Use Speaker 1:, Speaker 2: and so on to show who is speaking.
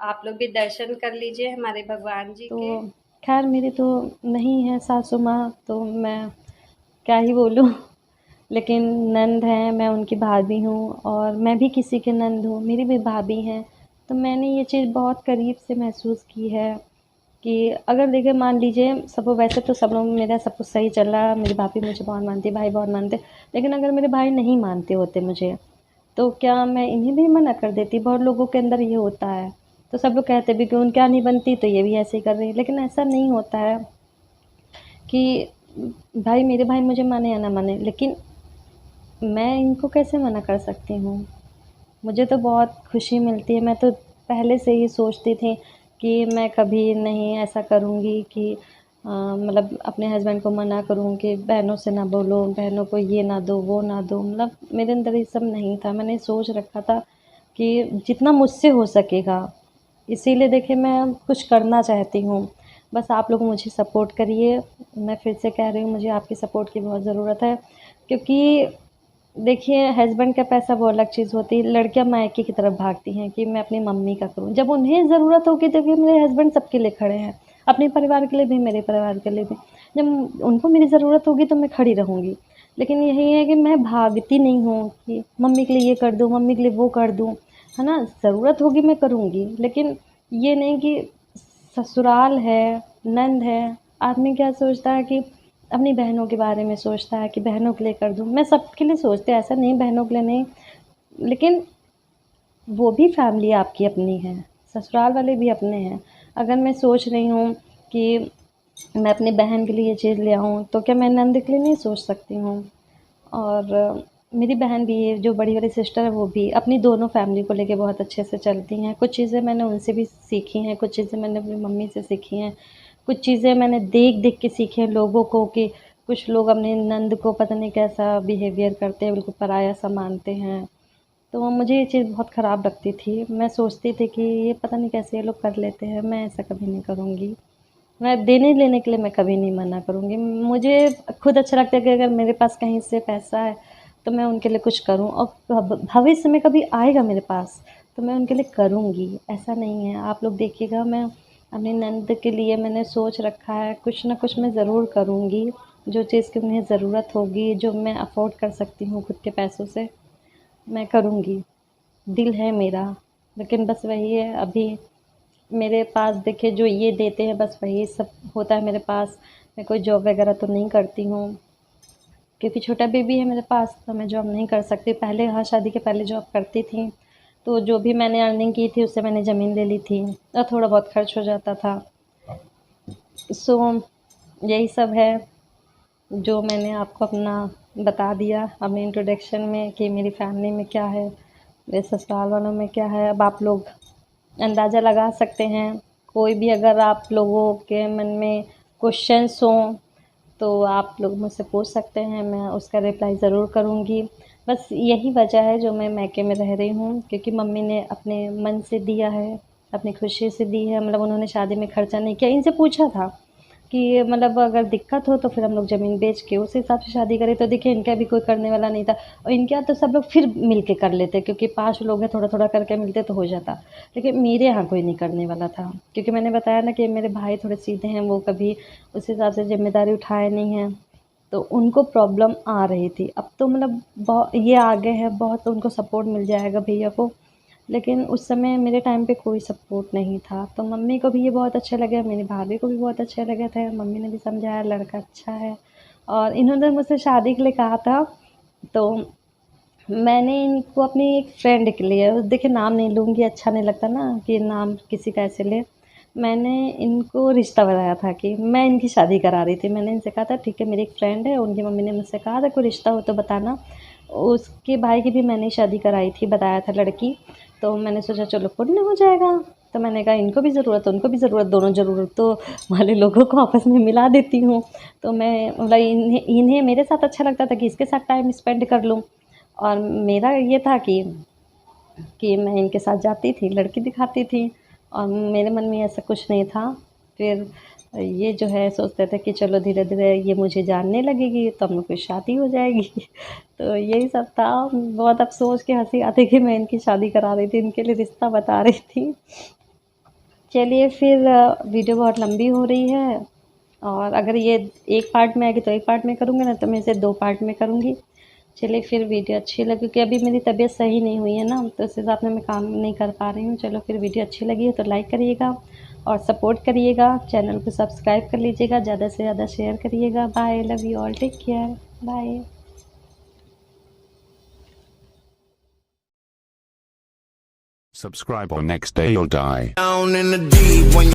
Speaker 1: आप लोग भी दर्शन कर लीजिए हमारे भगवान जी के।
Speaker 2: तो खैर मेरी तो नहीं है सासू माँ, तो मैं क्या ही बोलूँ। लेकिन नंद हैं, मैं उनकी भाभी हूँ और मैं भी किसी की नंद हूँ, मेरी भी भाभी हैं। तो मैंने ये चीज़ बहुत करीब से महसूस की है कि अगर देखिए मान लीजिए सब वैसे तो सब लोग मेरा सब कुछ सही चल रहा है, मेरी भाभी मुझे बहुत मानती है, भाई बहुत मानते, लेकिन अगर मेरे भाई नहीं मानते होते मुझे, तो क्या मैं इन्हें भी मना कर देती? बहुत लोगों के अंदर ये होता है। तो सब लोग कहते भी कि उनके यहाँ नहीं बनती तो ये भी ऐसे ही कर रही है, लेकिन ऐसा नहीं होता है कि भाई मेरे भाई मुझे माने या ना माने, लेकिन मैं इनको कैसे मना कर सकती हूँ? मुझे तो बहुत खुशी मिलती है। मैं तो पहले से ही सोचती थी कि मैं कभी नहीं ऐसा करूँगी कि मतलब अपने हस्बैंड को मना करूँ कि बहनों से ना बोलो, बहनों को ये ना दो, वो ना दो। मतलब मेरे अंदर ये सब नहीं था। मैंने सोच रखा था कि जितना मुझसे हो सकेगा, इसीलिए देखिए मैं कुछ करना चाहती हूँ। बस आप लोग मुझे सपोर्ट करिए। मैं फिर से कह रही हूँ, मुझे आपकी सपोर्ट की बहुत ज़रूरत है, क्योंकि देखिए हस्बैंड का पैसा वो अलग चीज़ होती है, लड़कियां मायके की तरफ भागती हैं कि मैं अपनी मम्मी का करूं। जब उन्हें ज़रूरत होगी तो फिर मेरे हस्बैंड सबके लिए खड़े हैं, अपने परिवार के लिए भी, मेरे परिवार के लिए भी। जब उनको मेरी ज़रूरत होगी तो मैं खड़ी रहूँगी। लेकिन यही है कि मैं भागती नहीं हूँ कि मम्मी के लिए ये कर दूँ, मम्मी के लिए वो कर दूँ, है ना? ज़रूरत होगी मैं करूँगी, लेकिन ये नहीं कि ससुराल है, नंद है, आदमी क्या सोचता है कि अपनी बहनों के बारे में सोचता है कि बहनों के लिए कर दूँ। मैं सबके लिए सोचती हूँ, ऐसा नहीं बहनों के लिए नहीं, लेकिन वो भी फैमिली आपकी अपनी है, ससुराल वाले भी अपने हैं। अगर मैं सोच रही हूँ कि मैं अपनी बहन के लिए ये चीज़ ले आऊँ, तो क्या मैं नंद के लिए नहीं सोच सकती हूँ? और मेरी बहन भी है, जो बड़ी वाली सिस्टर है, वो भी अपनी दोनों फैमिली को लेके बहुत अच्छे से चलती हैं। कुछ चीज़ें मैंने उनसे भी सीखी हैं, कुछ चीज़ें मैंने अपनी मम्मी से सीखी हैं, कुछ चीज़ें मैंने देख-देख के सीखी हैं लोगों को कि कुछ लोग अपनी नंद को पता नहीं कैसा बिहेवियर करते हैं, बिल्कुल पराया सा मानते हैं। तो मुझे ये चीज़ बहुत ख़राब लगती थी। मैं सोचती थी कि ये पता नहीं कैसे ये लोग कर लेते हैं, मैं ऐसा कभी नहीं करूँगी। मैं देने-लेने के लिए मैं कभी नहीं मना करूँगी। मुझे खुद अच्छा लगता है कि अगर मेरे पास कहीं से पैसा है, तो मैं उनके लिए कुछ करूँ, और भविष्य में कभी आएगा मेरे पास, तो मैं उनके लिए करूँगी। ऐसा नहीं है, आप लोग देखिएगा, मैं अपनी ननद के लिए मैंने सोच रखा है, कुछ ना कुछ मैं ज़रूर करूँगी। जो चीज़ की उन्हें ज़रूरत होगी, जो मैं अफ़ोर्ड कर सकती हूँ खुद के पैसों से, मैं करूँगी। दिल है मेरा, लेकिन बस वही है, अभी मेरे पास देखिए जो ये देते हैं बस वही सब होता है मेरे पास। मैं कोई जॉब वगैरह तो नहीं करती हूँ, क्योंकि छोटा बेबी है मेरे पास, तो मैं जॉब नहीं कर सकती। पहले हाँ, शादी के पहले जॉब करती थी, तो जो भी मैंने अर्निंग की थी उससे मैंने ज़मीन ले ली थी, और थोड़ा बहुत खर्च हो जाता था। सो यही सब है जो मैंने आपको अपना बता दिया अपने इंट्रोडक्शन में कि मेरी फैमिली में क्या है, मेरे ससुराल वालों में क्या है। अब आप लोग अंदाज़ा लगा सकते हैं। कोई भी अगर आप लोगों के मन में क्वेश्चंस हों, तो आप लोग मुझसे पूछ सकते हैं, मैं उसका रिप्लाई ज़रूर करूँगी। बस यही वजह है जो मैं मायके में रह रही हूँ, क्योंकि मम्मी ने अपने मन से दिया है, अपनी खुशी से दी है। मतलब उन्होंने शादी में खर्चा नहीं किया। इनसे पूछा था कि मतलब अगर दिक्कत हो तो फिर हम लोग ज़मीन बेच के उस हिसाब से शादी करें, तो देखिए इनका भी कोई करने वाला नहीं था, और इनके यहाँ तो सब लोग फिर मिल के कर लेते, क्योंकि 5 लोग हैं, थोड़ा-थोड़ा करके मिलते तो हो जाता। लेकिन मेरे यहाँ कोई नहीं करने वाला था, क्योंकि मैंने बताया ना कि मेरे भाई थोड़े सीधे हैं, वो कभी उस हिसाब से ज़िम्मेदारी उठाए नहीं हैं, तो उनको प्रॉब्लम आ रही थी। अब तो मतलब ये आगे है बहुत, तो उनको सपोर्ट मिल जाएगा भैया को। लेकिन उस समय मेरे टाइम पे कोई सपोर्ट नहीं था, तो मम्मी को भी ये बहुत अच्छा लगा, मेरी भाभी को भी बहुत अच्छा लगे थे। मम्मी ने भी समझाया लड़का अच्छा है, और इन्होंने मुझसे शादी के लिए कहा था, तो मैंने इनको अपनी एक फ्रेंड के लिए, देखिए नाम नहीं लूँगी, अच्छा नहीं लगता ना कि नाम किसी का ऐसे ले। मैंने इनको रिश्ता बताया था कि मैं इनकी शादी करा रही थी। मैंने इनसे कहा था ठीक है, मेरी एक फ्रेंड है, उनकी मम्मी ने मुझसे कहा था कोई रिश्ता हो तो बताना। उसके भाई की भी मैंने शादी कराई थी, बताया था लड़की। तो मैंने सोचा चलो पुण्य हो जाएगा। तो मैंने कहा इनको भी ज़रूरत है, उनको भी ज़रूरत, दोनों ज़रूरतों वाले लोगों को आपस में मिला देती हूँ। तो मैं मतलब इन्हें इन्हें मेरे साथ अच्छा लगता था कि इसके साथ टाइम स्पेंड कर लूँ, और मेरा ये था कि मैं इनके साथ जाती थी, लड़की दिखाती थी, और मेरे मन में ऐसा कुछ नहीं था। फिर ये जो है सोचते थे कि चलो धीरे-धीरे ये मुझे जानने लगेगी तो हम लोग की शादी हो जाएगी। तो यही सब था। बहुत अब सोच के हँसी आती है कि मैं इनकी शादी करा रही थी, इनके लिए रिश्ता बता रही थी। चलिए फिर वीडियो बहुत लंबी हो रही है, और अगर ये एक पार्ट में आएगी तो एक पार्ट में करूँगी, ना तो मैं इसे 2 पार्ट में करूँगी। चलिए फिर वीडियो अच्छी लगी, क्योंकि अभी मेरी तबीयत सही नहीं हुई है ना, तो उस हिसाब से मैं काम नहीं कर पा रही हूँ। चलो फिर वीडियो अच्छी लगी है तो लाइक करिएगा और सपोर्ट करिएगा, चैनल को सब्सक्राइब कर लीजिएगा, ज़्यादा से ज़्यादा शेयर करिएगा। Bye, love you all, take care, bye.
Speaker 3: Subscribe or next day you'll die.
Speaker 4: Down in the deep when